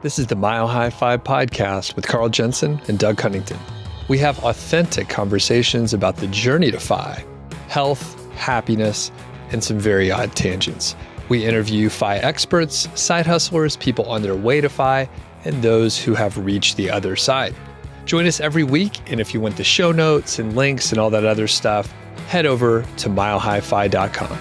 This is the Mile High 5 podcast with Carl Jensen and Doug Cunnington. We have authentic conversations about the journey to FI, health, happiness, and some very odd tangents. We interview FI experts, side hustlers, people on their way to FI, and those who have reached the other side. Join us every week, and if you want the show notes and links and all that other stuff, head over to milehighfi.com.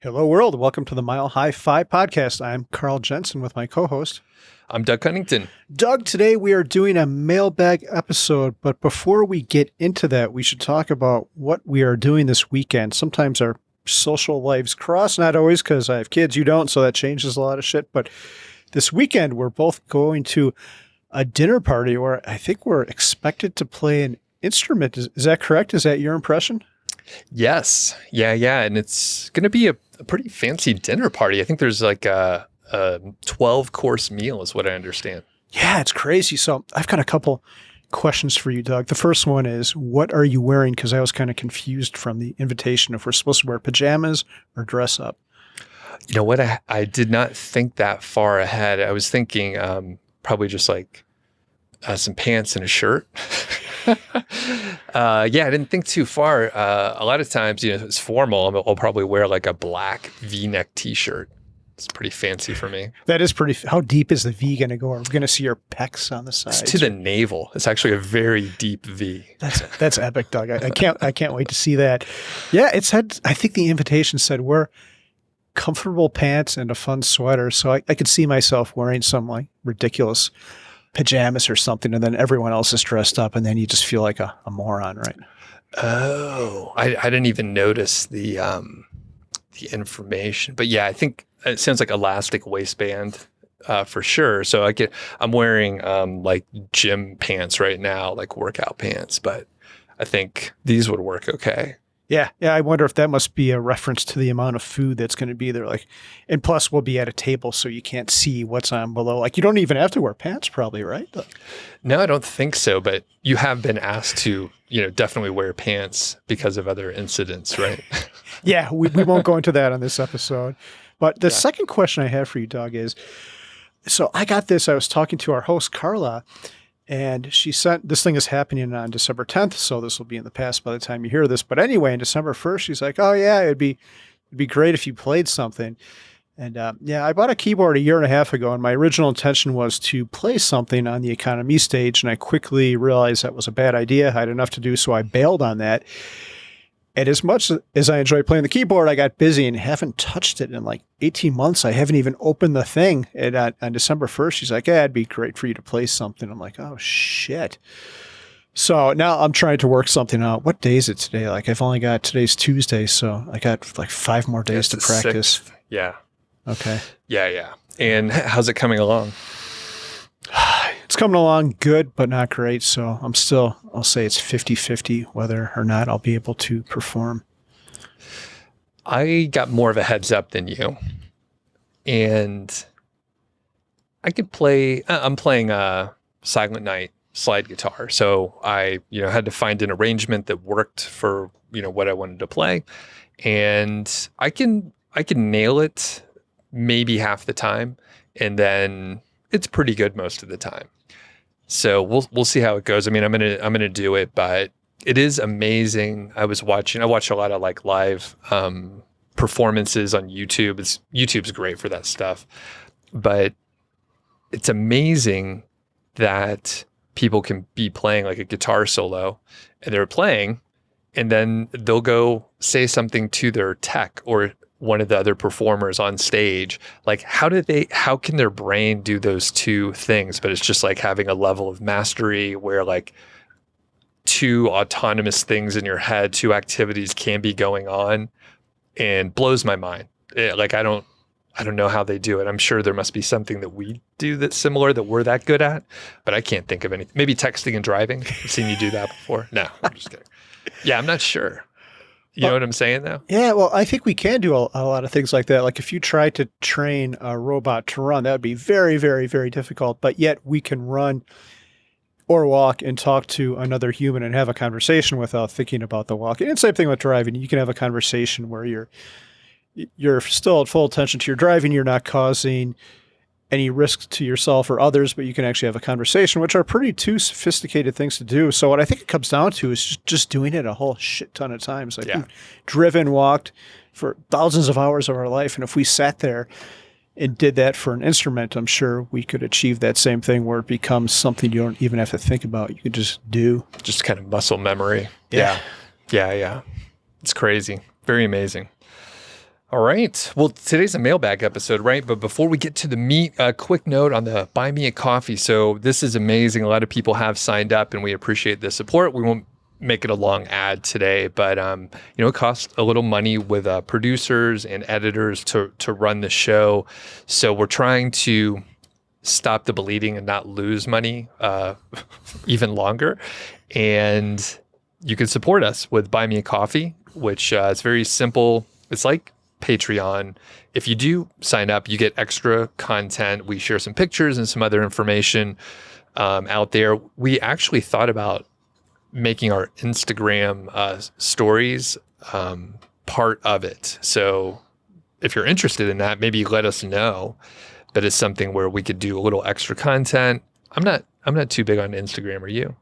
Hello, world. Welcome to the Mile High 5 podcast. I'm Carl Jensen with my co-host. I'm Doug Cunnington. Doug, today we are doing a mailbag episode, but before we get into that, we should talk about what we are doing this weekend. Sometimes our social lives cross, not always because I have kids, you don't, so that changes a lot of shit. But this weekend, we're both going to a dinner party where I think we're expected to play an instrument. Is that correct? Is that your impression? Yes. Yeah. And it's going to be a pretty fancy dinner party. I think there's like a 12-course meal is what I understand. Yeah, it's crazy. So I've got a couple questions for you, Doug. The first one is, what are you wearing? Because I was kind of confused from the invitation if we're supposed to wear pajamas or dress up. You know what? I did not think that far ahead. I was thinking probably just like some pants and a shirt. I didn't think too far. A lot of times, if it's formal, I'll probably wear like a black V-neck t-shirt. It's pretty fancy for me. That is pretty. How deep is the V going to go? Are we going to see your pecs on the sides? It's to the navel. It's actually a very deep V. That's epic, Doug. I can't wait to see that. Yeah, it said. I think the invitation said wear comfortable pants and a fun sweater. So I could see myself wearing some like ridiculous pajamas or something, and then everyone else is dressed up, and then you just feel like a moron, right? Oh, I didn't even notice the information, but yeah, I think it sounds like elastic waistband for sure. So I'm wearing like gym pants right now, like workout pants, but I think these would work okay. Yeah. I wonder if that must be a reference to the amount of food that's going to be there. Like, and plus we'll be at a table, so you can't see what's on below. Like, you don't even have to wear pants, probably, right? No, I don't think so. But you have been asked to, definitely wear pants because of other incidents, right? Yeah, we won't go into that on this episode. But the second question I have for you, Doug, is, so I got this. I was talking to our host, Carla, and she sent, this thing is happening on December 10th, so this will be in the past by the time you hear this. But anyway, on December 1st, she's like, oh yeah, it'd be great if you played something. And I bought a keyboard a year and a half ago, and my original intention was to play something on the economy stage, and I quickly realized that was a bad idea. I had enough to do, so I bailed on that. And as much as I enjoy playing the keyboard, I got busy and haven't touched it in like 18 months. I haven't even opened the thing. And on December 1st, she's like, it'd be great for you to play something. I'm like, oh, shit. So now I'm trying to work something out. What day is it today? Like, today's Tuesday, so I got like 5 more days to practice. 6th. Yeah. Okay. Yeah. And how's it coming along? It's coming along good, but not great. So I'll say it's 50-50 whether or not I'll be able to perform. I got more of a heads up than you. And I could I'm playing a Silent Night slide guitar. So I, had to find an arrangement that worked for, what I wanted to play. And I can nail it maybe half the time. And then it's pretty good most of the time. So we'll see how it goes. I mean, I'm gonna do it, but it is amazing. I watch a lot of like live performances on YouTube. YouTube's great for that stuff, but it's amazing that people can be playing like a guitar solo, and they're playing, and then they'll go say something to their tech or one of the other performers on stage. Like, how can their brain do those two things? But it's just like having a level of mastery where like two autonomous things in your head, two activities can be going on, and blows my mind. I don't know how they do it. I'm sure there must be something that we do that's similar that we're that good at, but I can't think of anything. Maybe texting and driving. I've seen you do that before. No, I'm just kidding. Yeah, I'm not sure. You know what I'm saying, though? Yeah, well, I think we can do a lot of things like that. Like, if you try to train a robot to run, that would be very, very, very difficult. But yet we can run or walk and talk to another human and have a conversation without thinking about the walking. And same thing with driving. You can have a conversation where you're still at full attention to your driving. You're not causing any risk to yourself or others, but you can actually have a conversation, which are pretty two sophisticated things to do. So what I think it comes down to is just doing it a whole shit ton of times. Like we've driven, walked for thousands of hours of our life. And if we sat there and did that for an instrument, I'm sure we could achieve that same thing where it becomes something you don't even have to think about. You could just do. Just kind of muscle memory. Yeah. It's crazy. Very amazing. All right. Well, today's a mailbag episode, right? But before we get to the meat, a quick note on the Buy Me a Coffee. So this is amazing. A lot of people have signed up and we appreciate the support. We won't make it a long ad today, but it costs a little money with producers and editors to run the show. So we're trying to stop the bleeding and not lose money even longer. And you can support us with Buy Me a Coffee, which is very simple. It's like Patreon. If you do sign up, you get extra content. We share some pictures and some other information out there. We actually thought about making our Instagram stories part of it. So if you're interested in that, maybe let us know. But it's something where we could do a little extra content. I'm not too big on Instagram. Are you?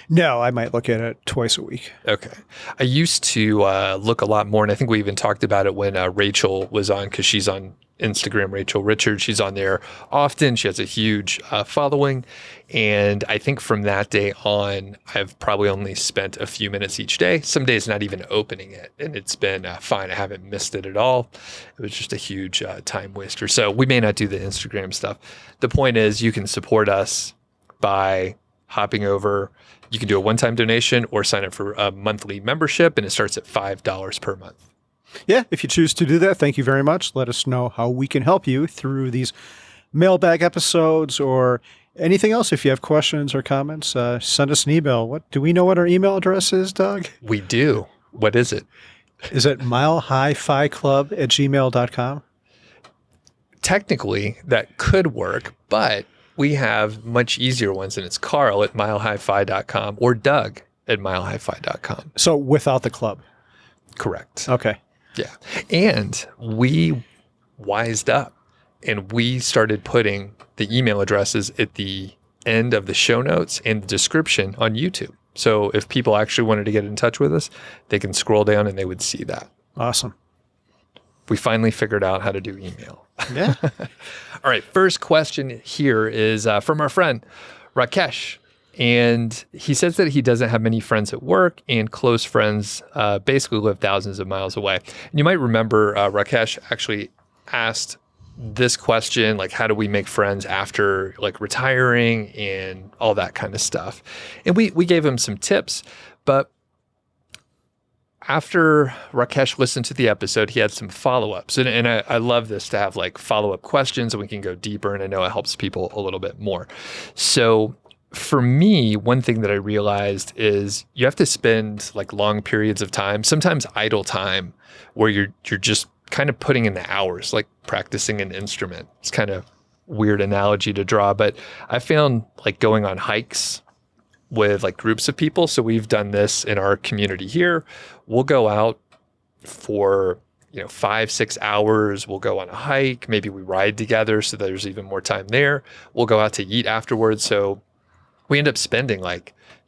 No, I might look at it twice a week. Okay. I used to look a lot more, and I think we even talked about it when Rachel was on, because she's on Instagram, Rachel Richards. She's on there often. She has a huge following. And I think from that day on, I've probably only spent a few minutes each day, some days not even opening it. And it's been fine. I haven't missed it at all. It was just a huge time waster. So we may not do the Instagram stuff. The point is you can support us by hopping over. You can do a one-time donation or sign up for a monthly membership, and it starts at $5 per month. Yeah, if you choose to do that, thank you very much. Let us know how we can help you through these mailbag episodes or anything else. If you have questions or comments, send us an email. Do we know what our email address is, Doug? We do. What is it? Is it milehighficlub@gmail.com? Technically, that could work, but we have much easier ones, and it's Carl@milehighfi.com or Doug@milehighfi.com. So without the club. Correct. Okay. Yeah. And we wised up and we started putting the email addresses at the end of the show notes and the description on YouTube. So if people actually wanted to get in touch with us, they can scroll down and they would see that. Awesome. We finally figured out how to do email. Yeah. All right. First question here is from our friend, Rakesh. And he says that he doesn't have many friends at work and close friends basically live thousands of miles away. And you might remember Rakesh actually asked this question, like, how do we make friends after like retiring and all that kind of stuff? And we gave him some tips, but after Rakesh listened to the episode, he had some follow-ups. And I love this to have like follow-up questions and we can go deeper. And I know it helps people a little bit more. So for me, one thing that I realized is you have to spend like long periods of time, sometimes idle time, where you're just kind of putting in the hours, like practicing an instrument. It's kind of weird analogy to draw, but I found like going on hikes with like groups of people. So we've done this in our community here. We'll go out for 5-6 hours. We'll go on a hike. Maybe we ride together, so there's even more time there. We'll go out to eat afterwards. So we end up spending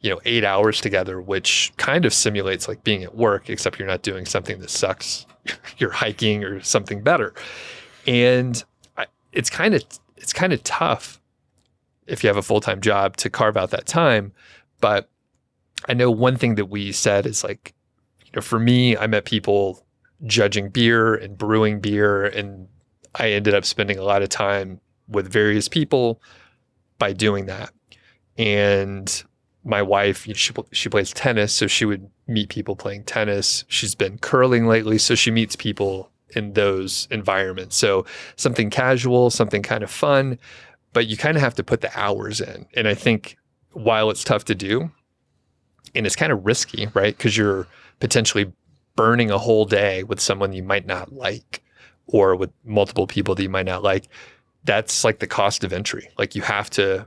8 hours together, which kind of simulates like being at work, except you're not doing something that sucks. You're hiking or something better. And it's kind of tough if you have a full-time job to carve out that time. But I know one thing that we said is like, for me, I met people judging beer and brewing beer, and I ended up spending a lot of time with various people by doing that. And my wife, she plays tennis, so she would meet people playing tennis. She's been curling lately, so she meets people in those environments. So something casual, something kind of fun, but you kind of have to put the hours in. And I think while it's tough to do, and it's kind of risky, right? Because you're potentially burning a whole day with someone you might not like, or with multiple people that you might not like. That's like the cost of entry. Like you have to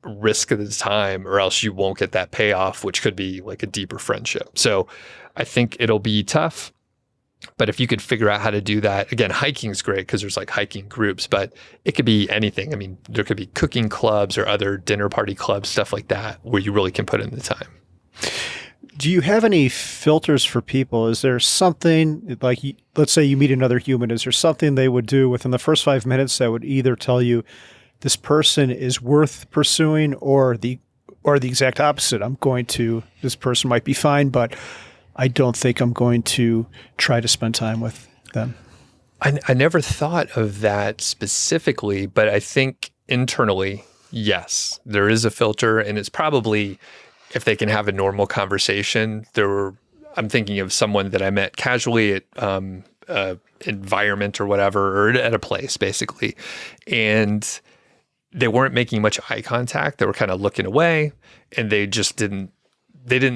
risk the time or else you won't get that payoff, which could be like a deeper friendship. So I think it'll be tough. But if you could figure out how to do that, again, hiking is great because there's like hiking groups, but it could be anything. I mean, there could be cooking clubs or other dinner party clubs, stuff like that, where you really can put in the time. Do you have any filters for people? Is there something like, let's say you meet another human, is there something they would do within the first 5 minutes that would either tell you this person is worth pursuing or the exact opposite? This person might be fine, but I don't think I'm going to try to spend time with them. I never thought of that specifically, but I think internally, yes, there is a filter, and it's probably if they can have a normal conversation. I'm thinking of someone that I met casually at environment or whatever, or at a place basically, and they weren't making much eye contact. They were kind of looking away, and they didn't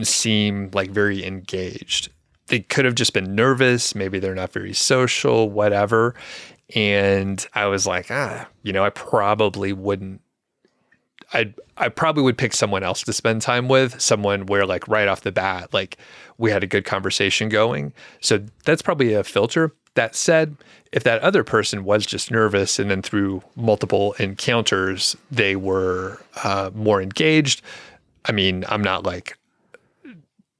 seem like very engaged. They could have just been nervous. Maybe they're not very social, whatever. And I was like, I probably wouldn't. I probably would pick someone else to spend time with, someone where like right off the bat, like we had a good conversation going. So that's probably a filter. That said, if that other person was just nervous and then through multiple encounters, they were more engaged, I mean, I'm not like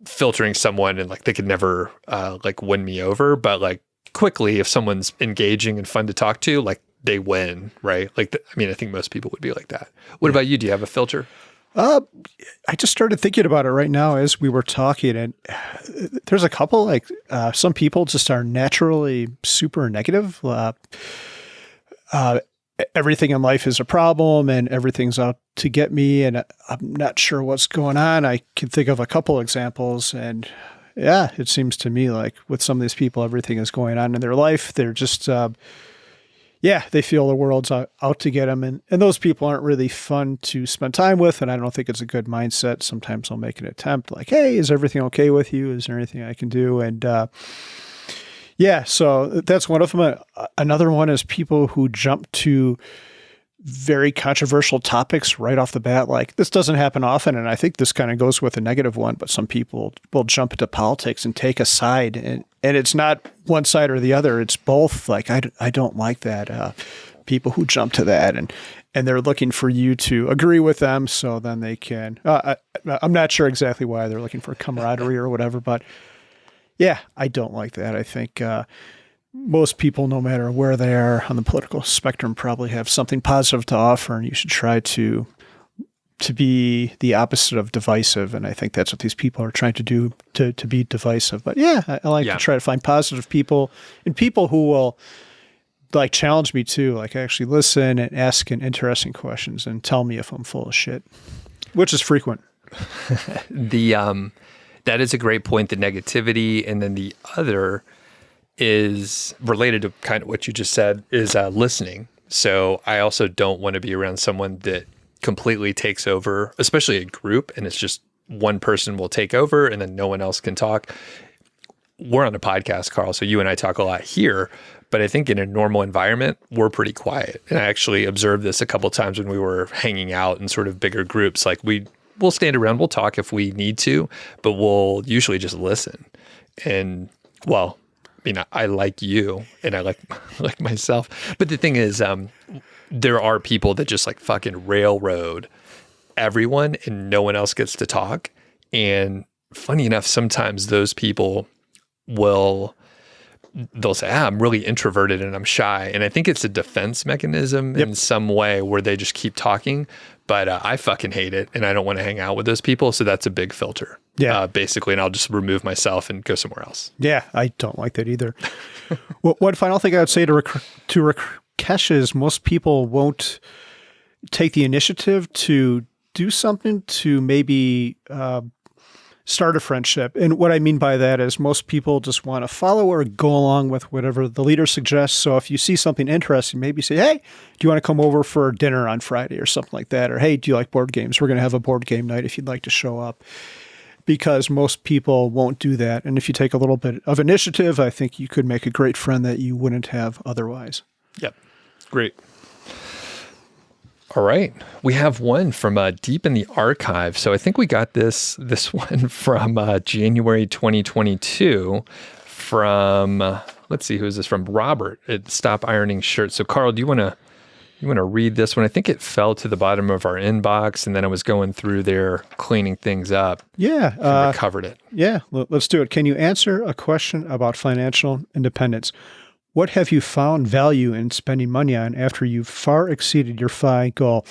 filtering someone and like they could never like win me over, but like quickly, if someone's engaging and fun to talk to, like they win, right? Like, I think most people would be like that. What about you? Do you have a filter? I just started thinking about it right now as we were talking, and there's a couple, like some people just are naturally super negative. Everything in life is a problem and everything's out to get me, and I'm not sure what's going on. I can think of a couple examples, and yeah, it seems to me like with some of these people, everything is going on in their life. They're just, they feel the world's out to get them. And those people aren't really fun to spend time with. And I don't think it's a good mindset. Sometimes I'll make an attempt like, hey, is everything okay with you? Is there anything I can do? And so that's one of them. Another one is people who jump to very controversial topics right off the bat. Like, this doesn't happen often, and I think this kind of goes with a negative one, but some people will jump into politics and take a side, and it's not one side or the other. It's both. Like, I don't like that. People who jump to that, and they're looking for you to agree with them so then they can, I'm not sure exactly why they're looking for camaraderie or whatever, but yeah, I don't like that. I think, most people, no matter where they are on the political spectrum, probably have something positive to offer, and you should try to be the opposite of divisive. And I think that's what these people are trying to do, to be divisive. But yeah, I like to try to find positive people and people who will like challenge me too, like actually listen and ask an interesting questions and tell me if I'm full of shit, which is frequent. That is a great point, the negativity. And then the other is related to kind of what you just said, is listening. So I also don't want to be around someone that completely takes over, especially a group, and it's just one person will take over and then no one else can talk. We're on a podcast, Carl, so you and I talk a lot here, but I think in a normal environment, we're pretty quiet. And I actually observed this a couple of times when we were hanging out in sort of bigger groups. Like we'll stand around, we'll talk if we need to, but we'll usually just listen. And well, I like you and I like myself. But the thing is, there are people that just like fucking railroad everyone and no one else gets to talk. And funny enough, sometimes those people they'll say, I'm really introverted and I'm shy. And I think it's a defense mechanism in some way where they just keep talking. But I fucking hate it and I don't want to hang out with those people. So that's a big filter. Yeah. Basically, and I'll just remove myself and go somewhere else. Yeah, I don't like that either. Well, one final thing I would say to Rakesh is most people won't take the initiative to do something to maybe start a friendship. And what I mean by that is most people just want to follow or go along with whatever the leader suggests. So if you see something interesting, maybe say, hey, do you want to come over for dinner on Friday or something like that? Or, hey, do you like board games? We're going to have a board game night if you'd like to show up. Because most people won't do that. And if you take a little bit of initiative, I think you could make a great friend that you wouldn't have otherwise. Yep. Great. All right. We have one from deep in the archive. So I think we got this one from January 2022 from, let's see, who is this from? Robert at Stop Ironing Shirts. So Carl, do you want to read this one? I think it fell to the bottom of our inbox, and then I was going through there cleaning things up. Yeah. And recovered it. Yeah, let's do it. Can you answer a question about financial independence? What have you found value in spending money on after you've far exceeded your FI goal?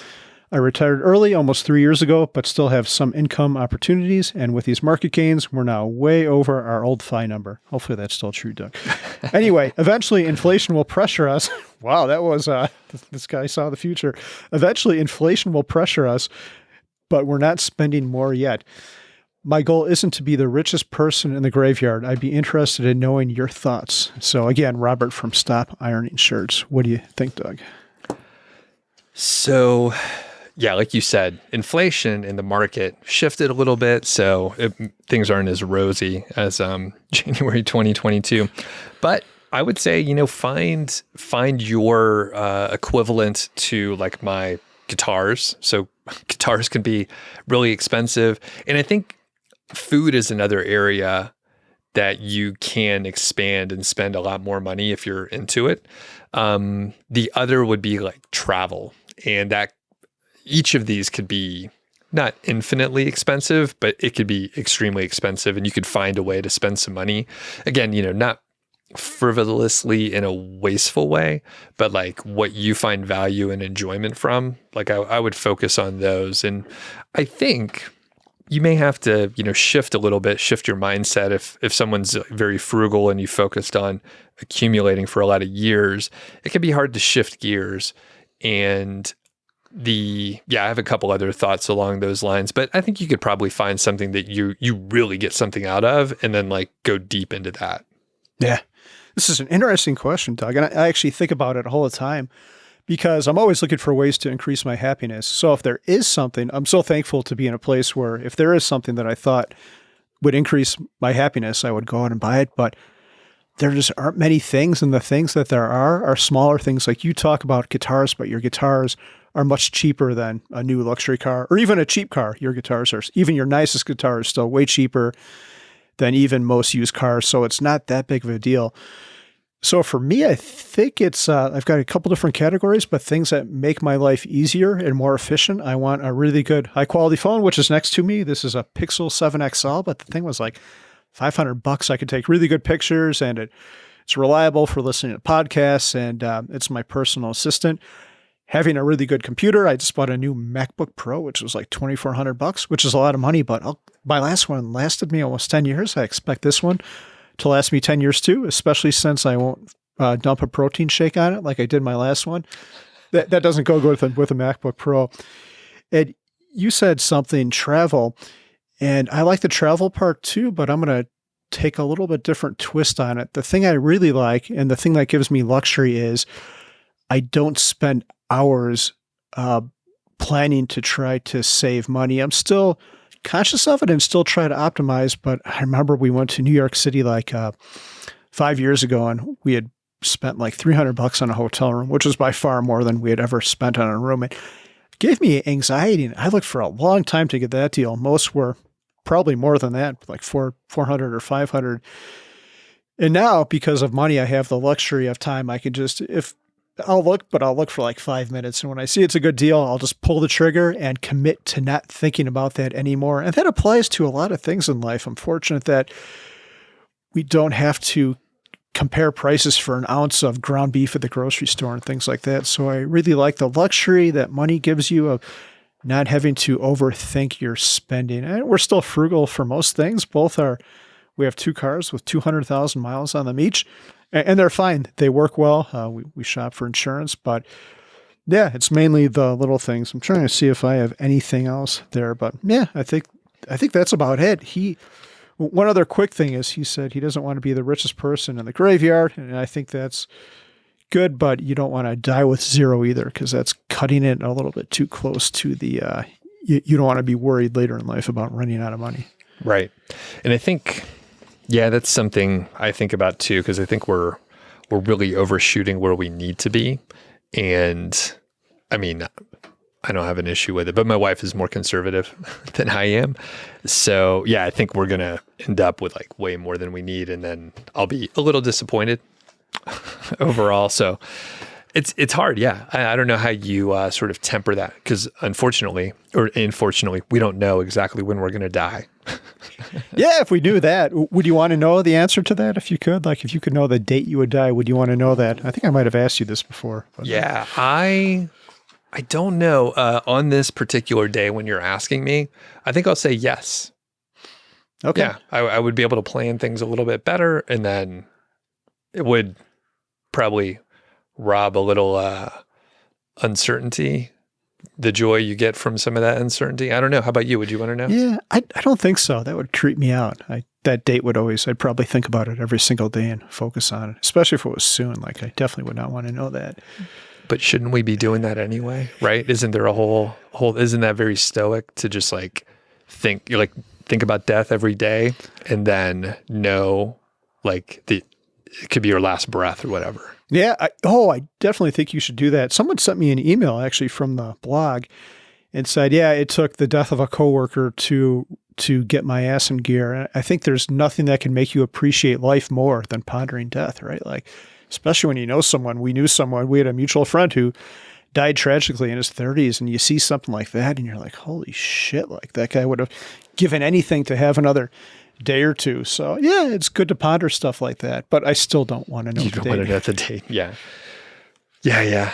I retired early almost 3 years ago, but still have some income opportunities. And with these market gains, we're now way over our old FI number. Hopefully that's still true, Doug. Anyway, eventually inflation will pressure us. Wow, that was, this guy saw the future. Eventually inflation will pressure us, but we're not spending more yet. My goal isn't to be the richest person in the graveyard. I'd be interested in knowing your thoughts. So again, Robert from Stop Ironing Shirts. What do you think, Doug? So, yeah, like you said, inflation in the market shifted a little bit, so things aren't as rosy as January 2022. But I would say, find your equivalent to like my guitars. So guitars can be really expensive, and I think food is another area that you can expand and spend a lot more money if you're into it. The other would be like travel, and that each of these could be not infinitely expensive, but it could be extremely expensive, and you could find a way to spend some money. Again, not frivolously in a wasteful way, but like what you find value and enjoyment from. Like I would focus on those. And I think you may have to, shift a little bit, shift your mindset. If someone's very frugal and you focused on accumulating for a lot of years, it can be hard to shift gears. And I have a couple other thoughts along those lines, but I think you could probably find something that you really get something out of, and then like go deep into that. Yeah. This is an interesting question, Doug. And I actually think about it all the time because I'm always looking for ways to increase my happiness. So if there is something, I'm so thankful to be in a place where if there is something that I thought would increase my happiness, I would go out and buy it. But there just aren't many things. And the things that there are smaller things. Like you talk about guitars, but your guitars are much cheaper than a new luxury car or even a cheap car. Your guitars are, even your nicest guitar is still way cheaper than even most used cars. So it's not that big of a deal. So for me, I think it's, I've got a couple different categories, but things that make my life easier and more efficient. I want a really good high quality phone, which is next to me. This is a Pixel 7 XL, but the thing was like $500. I could take really good pictures, and it's reliable for listening to podcasts, and it's my personal assistant. Having a really good computer. I just bought a new MacBook Pro, which was like $2,400, which is a lot of money, but my last one lasted me almost 10 years. I expect this one to last me 10 years too, especially since I won't dump a protein shake on it like I did my last one. That doesn't go good with a MacBook Pro. And you said something travel, and I like the travel part too, but I'm going to take a little bit different twist on it. The thing I really like, and the thing that gives me luxury, is I don't spend hours planning to try to save money. I'm still conscious of it and still try to optimize. But I remember we went to New York City like 5 years ago, and we had spent like $300 on a hotel room, which was by far more than we had ever spent on a room. It gave me anxiety, and I looked for a long time to get that deal. Most were probably more than that, like 400 or 500. And now, because of money, I have the luxury of time. I can just, I'll look for like 5 minutes. And when I see it's a good deal, I'll just pull the trigger and commit to not thinking about that anymore. And that applies to a lot of things in life. I'm fortunate that we don't have to compare prices for an ounce of ground beef at the grocery store and things like that. So I really like the luxury that money gives you of not having to overthink your spending. And we're still frugal for most things. We have 2 cars with 200,000 miles on them each. And they're fine. They work well. We shop for insurance, but yeah, it's mainly the little things. I'm trying to see if I have anything else there, but yeah, I think that's about it. One other quick thing is he said he doesn't want to be the richest person in the graveyard, and I think that's good, but you don't want to die with zero either, because that's cutting it a little bit too close to the. You don't want to be worried later in life about running out of money. Right, and I think. Yeah, that's something I think about too, because I think we're really overshooting where we need to be. And I mean, I don't have an issue with it, but my wife is more conservative than I am. So yeah, I think we're going to end up with like way more than we need. And then I'll be a little disappointed overall. So it's hard. Yeah. I don't know how you sort of temper that, because unfortunately, or unfortunately, we don't know exactly when we're going to die. Yeah, if we knew that, would you want to know the answer to that if you could? Like if you could know the date you would die, would you want to know that? I think I might have asked you this before. But. Yeah, I don't know. On this particular day when you're asking me, I think I'll say yes. Okay. Yeah, I would be able to plan things a little bit better, and then it would probably rob a little uncertainty, the joy you get from some of that uncertainty. I don't know. How about you? Would you want to know? Yeah, I don't think so. That would creep me out. That date would always, I'd probably think about it every single day and focus on it, especially if it was soon. Like I definitely would not want to know that. But shouldn't we be doing that anyway? Right? Isn't there a whole, isn't that very stoic to just like think about death every day and then know like it could be your last breath or whatever. Yeah. I definitely think you should do that. Someone sent me an email actually from the blog and said, yeah, it took the death of a coworker to get my ass in gear. And I think there's nothing that can make you appreciate life more than pondering death, right? Like, especially when you know someone. We had a mutual friend who died tragically in his 30s, and you see something like that and you're like, holy shit, like that guy would have given anything to have another day or two. So yeah, it's good to ponder stuff like that, but I still don't want to know the date. You don't want to know the date. Yeah. Yeah.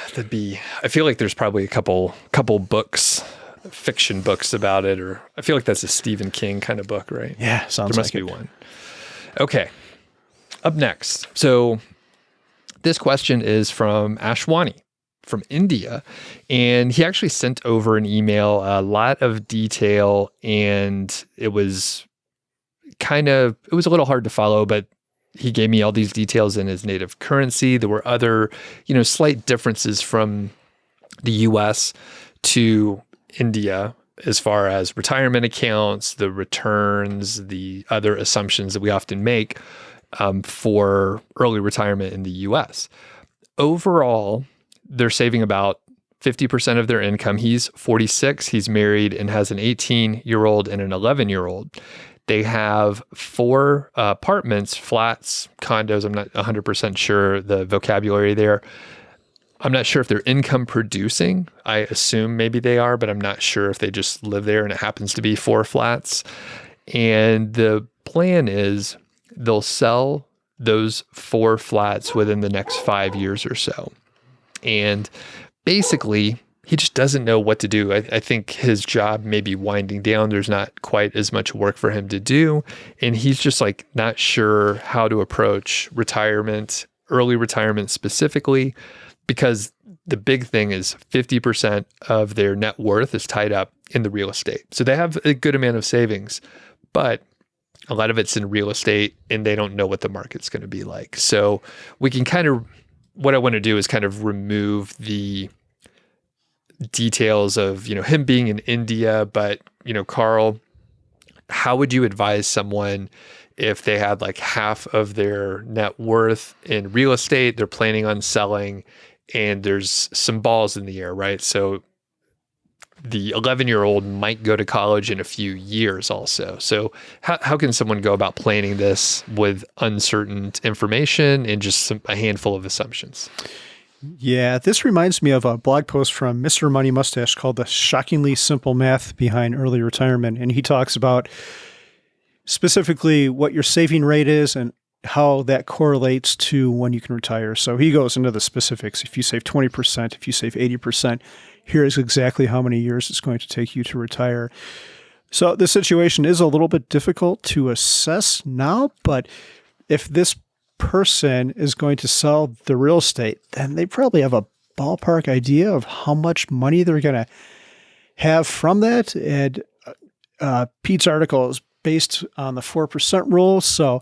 I feel like there's probably a couple books, fiction books about it, or I feel like that's a Stephen King kind of book, right? Yeah. Sounds there must be one. Okay. Up next. So this question is from Ashwini from India, and he actually sent over an email, a lot of detail, and it was a little hard to follow, but he gave me all these details in his native currency. There were other, slight differences from the US to India as far as retirement accounts, the returns, the other assumptions that we often make for early retirement in the US. Overall, they're saving about 50% of their income. He's 46. He's married and has an 18-year-old and an 11-year-old. They have 4 apartments, flats, condos. I'm not 100% sure the vocabulary there. I'm not sure if they're income producing. I assume maybe they are, but I'm not sure if they just live there and it happens to be 4 flats. And the plan is they'll sell those 4 flats within the next 5 years or so. And basically, he just doesn't know what to do. I think his job may be winding down. There's not quite as much work for him to do. And he's just like not sure how to approach retirement, early retirement specifically, because the big thing is 50% of their net worth is tied up in the real estate. So they have a good amount of savings, but a lot of it's in real estate and they don't know what the market's going to be like. So we can what I want to do is kind of remove the details of, him being in India, but, Carl, how would you advise someone if they had like half of their net worth in real estate, they're planning on selling, and there's some balls in the air, right? So the 11-year-old might go to college in a few years also. So how can someone go about planning this with uncertain information and just a handful of assumptions? Yeah, this reminds me of a blog post from Mr. Money Mustache called The Shockingly Simple Math Behind Early Retirement. And he talks about specifically what your saving rate is and how that correlates to when you can retire. So he goes into the specifics. If you save 20%, if you save 80%, here's exactly how many years it's going to take you to retire. So the situation is a little bit difficult to assess now, but if this person is going to sell the real estate, then they probably have a ballpark idea of how much money they're going to have from that. And Pete's article is based on the 4% rule. So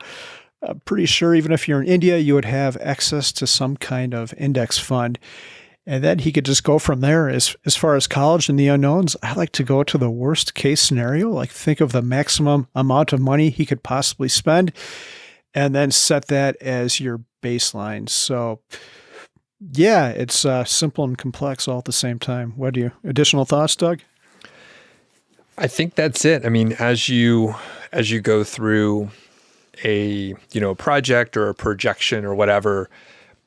I'm pretty sure even if you're in India, you would have access to some kind of index fund. And then he could just go from there. As far as college and the unknowns, I like to go to the worst case scenario, like think of the maximum amount of money he could possibly spend, and then set that as your baseline. So Yeah, it's simple and complex all at the same time. Additional thoughts, Doug? I think that's it. I mean, as you go through a project or a projection or whatever,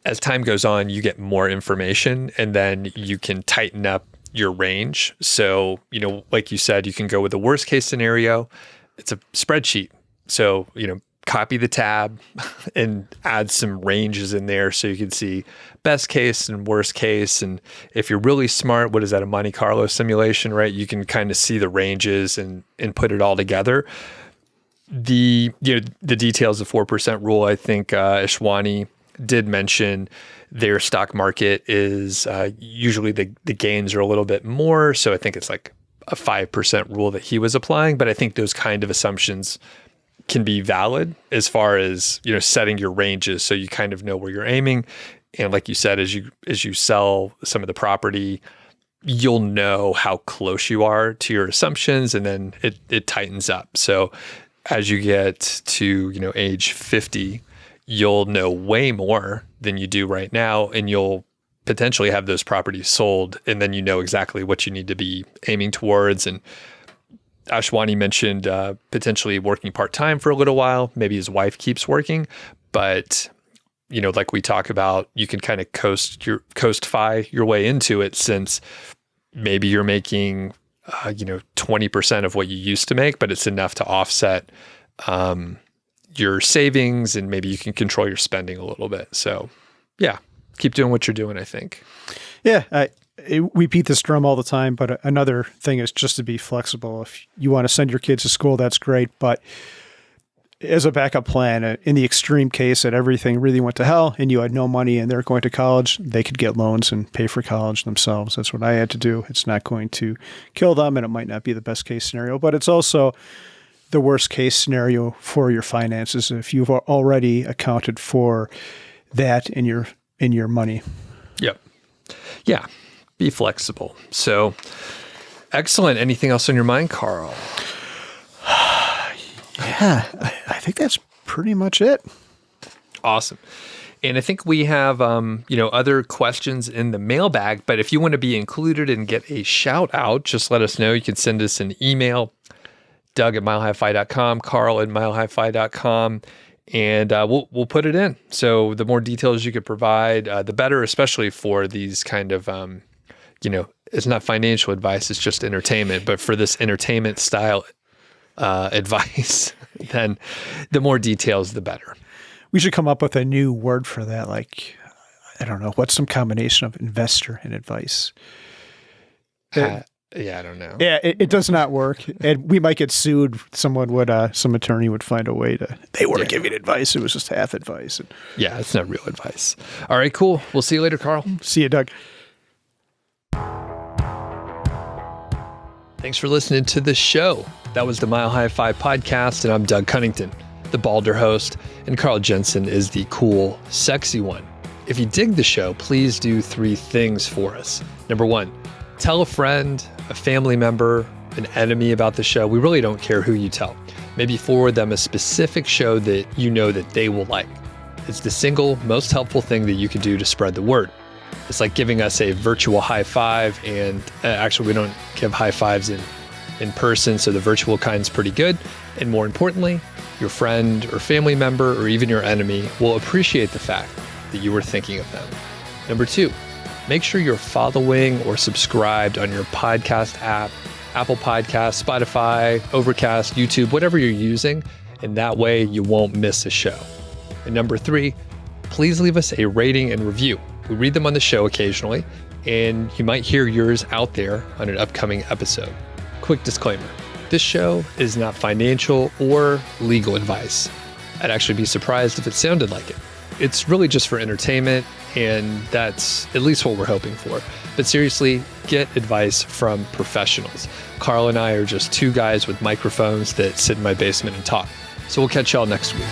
as time goes on, you get more information and then you can tighten up your range. So, like you said, you can go with the worst case scenario. It's a spreadsheet. So, copy the tab and add some ranges in there so you can see best case and worst case. And if you're really smart, what is that, a Monte Carlo simulation, right? You can kind of see the ranges and put it all together. The details of 4% rule, I think Ashwini did mention their stock market is usually the gains are a little bit more. So I think it's like a 5% rule that he was applying. But I think those kind of assumptions can be valid as far as, setting your ranges so you kind of know where you're aiming. And like you said, as you sell some of the property, you'll know how close you are to your assumptions, and then it tightens up. So as you get to, age 50, you'll know way more than you do right now, and you'll potentially have those properties sold, and then you know exactly what you need to be aiming towards. And Ashwini mentioned potentially working part-time for a little while. Maybe his wife keeps working, but like we talk about, you can kind of coast-fi your way into it, since maybe you're making 20% of what you used to make, but it's enough to offset your savings, and maybe you can control your spending a little bit. So yeah, keep doing what you're doing, I think. Yeah, we beat this drum all the time, but another thing is just to be flexible. If you want to send your kids to school, that's great. But as a backup plan, in the extreme case that everything really went to hell and you had no money and they're going to college, they could get loans and pay for college themselves. That's what I had to do. It's not going to kill them, and it might not be the best case scenario, but it's also the worst case scenario for your finances if you've already accounted for that in your money. Yep. Yeah. Be flexible. So excellent. Anything else on your mind, Carl? Yeah, I think that's pretty much it. Awesome. And I think we have, other questions in the mailbag, but if you want to be included and get a shout out, just let us know. You can send us an email, Doug@milehighfi.com, Carl@milehighfi.com, and we'll put it in. So the more details you could provide, the better, especially for these kind of, it's not financial advice, it's just entertainment, but for this entertainment style advice, then the more details, the better. We should come up with a new word for that. Like, I don't know, what's some combination of investor and advice? Yeah, I don't know. Yeah, it does not work. And we might get sued. Some attorney would find a way they weren't giving advice. It was just half advice. Yeah, it's not real advice. All right, cool. We'll see you later, Carl. See you, Doug. Thanks for listening to the show. That was the Mile High Fi podcast, and I'm Doug Cunnington, the balder host, and Carl Jensen is the cool, sexy one. If you dig the show, please do 3 things for us. Number 1, tell a friend, a family member, an enemy about the show. We really don't care who you tell. Maybe forward them a specific show that you know that they will like. It's the single most helpful thing that you can do to spread the word. It's like giving us a virtual high five, and actually we don't give high fives in person, so the virtual kind's pretty good. And more importantly, your friend or family member or even your enemy will appreciate the fact that you were thinking of them. Number 2, make sure you're following or subscribed on your podcast app, Apple Podcasts, Spotify, Overcast, YouTube, whatever you're using, and that way you won't miss a show. And number 3, please leave us a rating and review. We read them on the show occasionally, and you might hear yours out there on an upcoming episode. Quick disclaimer, this show is not financial or legal advice. I'd actually be surprised if it sounded like it. It's really just for entertainment, and that's at least what we're hoping for. But seriously, get advice from professionals. Carl and I are just 2 guys with microphones that sit in my basement and talk. So we'll catch y'all next week.